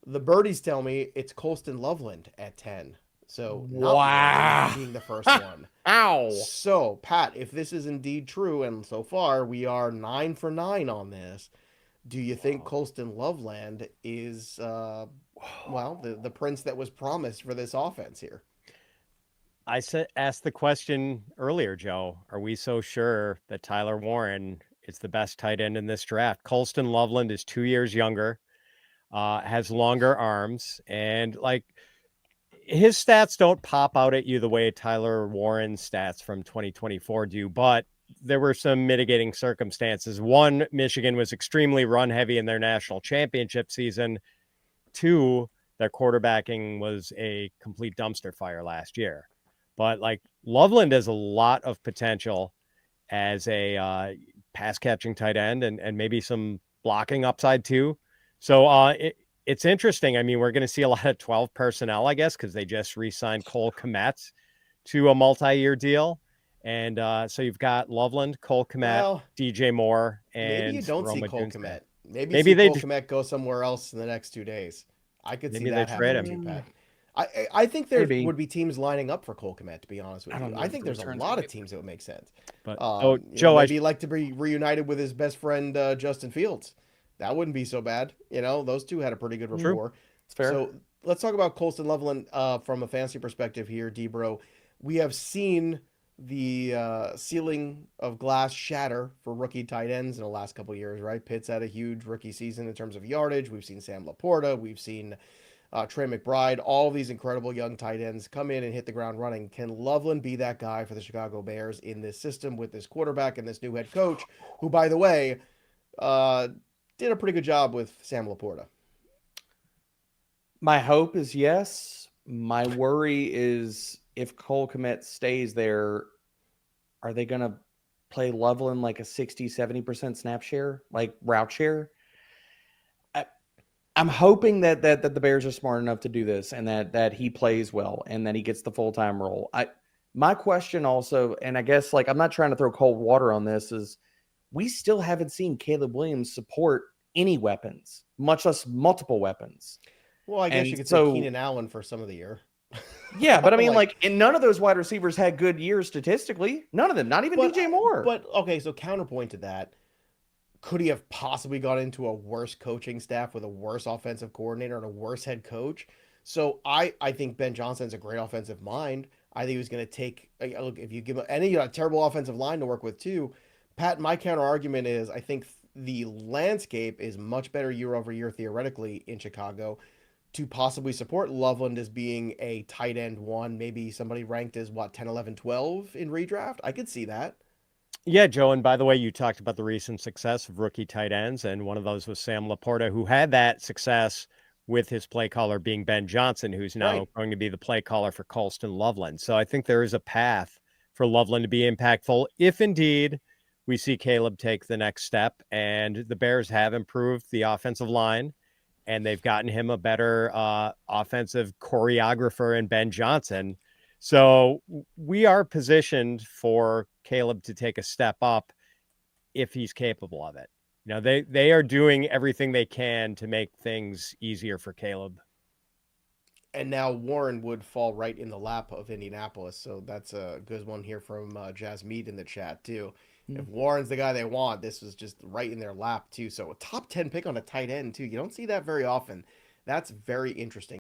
The birdies tell me it's Colston Loveland at 10. So not Warren Wow. being the first one. Ow. So, Pat, if this is indeed true, and so far we are 9 for 9 on this, do you think Colston Loveland is, well, the prince that was promised for this offense here? Asked the question earlier, Joe. Are we so sure that Tyler Warren is the best tight end in this draft? Colston Loveland is 2 years younger, has longer arms, and like his stats don't pop out at you the way Tyler Warren's stats from 2024 do, but there were some mitigating circumstances. One, Michigan was extremely run heavy in their national championship season. Two, their quarterbacking was a complete dumpster fire last year. But like Loveland has a lot of potential as a pass catching tight end and maybe some blocking upside too. So it's interesting. I mean, we're going to see a lot of 12 personnel, I guess, because they just re signed Cole Kmet to a multi year deal. And so you've got Loveland, Cole Kmet, Well, DJ Moore, maybe you and don't see Roma Cole Dunstead. Kmet. Maybe you Maybe see they Cole Kmet go somewhere else in the next 2 days. I could see maybe they that trade happening him. too, Pat. I think there Maybe. would be teams lining up for Cole Kmet, to be honest with I you. don't know I if think the there's a return's lot gonna of be. teams that would make sense. But Joe, Maybe he'd like to be reunited with his best friend Justin Fields. That wouldn't be so bad. Those two had a pretty good true. rapport. It's fair. So let's talk about Colston Loveland from a fantasy perspective here, Debro. We have seen the ceiling of glass shatter for rookie tight ends in the last couple of years, right? Pitt's had a huge rookie season in terms of yardage. We've seen Sam Laporta. We've seen Trey McBride. All these incredible young tight ends come in and hit the ground running. Can Loveland be that guy for the Chicago Bears in this system with this quarterback and this new head coach, who, by the way, uh, did a pretty good job with Sam Laporta? My hope is yes. My worry is if Cole Kmet stays there, are they going to play Loveland like a 60-70% snap share, like route share? I'm hoping that the Bears are smart enough to do this and that he plays well and that he gets the full-time role. My question also, and I guess like I'm not trying to throw cold water on this, is we still haven't seen Caleb Williams support any weapons, much less multiple weapons. Well, I guess And you could say so Keenan Allen for some of the year. yeah, but I mean, like, and none of those wide receivers had good years statistically. None of them, not even DJ Moore. But okay, so counterpoint to that, could he have possibly got into a worse coaching staff with a worse offensive coordinator and a worse head coach? So I think Ben Johnson's a great offensive mind. I think he was going to take look if you give him any terrible offensive line to work with too. Pat, my counter argument is I think the landscape is much better year over year theoretically in Chicago to possibly support Loveland as being a tight end one, maybe somebody ranked as what 10, 11, 12 in redraft. I could see that. Yeah, Joe. And by the way, you talked about the recent success of rookie tight ends, and one of those was Sam Laporta, who had that success with his play caller being Ben Johnson, who's now Right. going to be the play caller for Colston Loveland. So I think there is a path for Loveland to be impactful if indeed we see Caleb take the next step. And the Bears have improved the offensive line, and they've gotten him a better offensive choreographer in Ben Johnson. So we are positioned for Caleb to take a step up if he's capable of it. They are doing everything they can to make things easier for Caleb. And now Warren would fall right in the lap of Indianapolis. So that's a good one here from Jazz Mead in the chat, too. If Warren's the guy they want, this was just right in their lap, too. So a top 10 pick on a tight end, too. You don't see that very often. That's very interesting.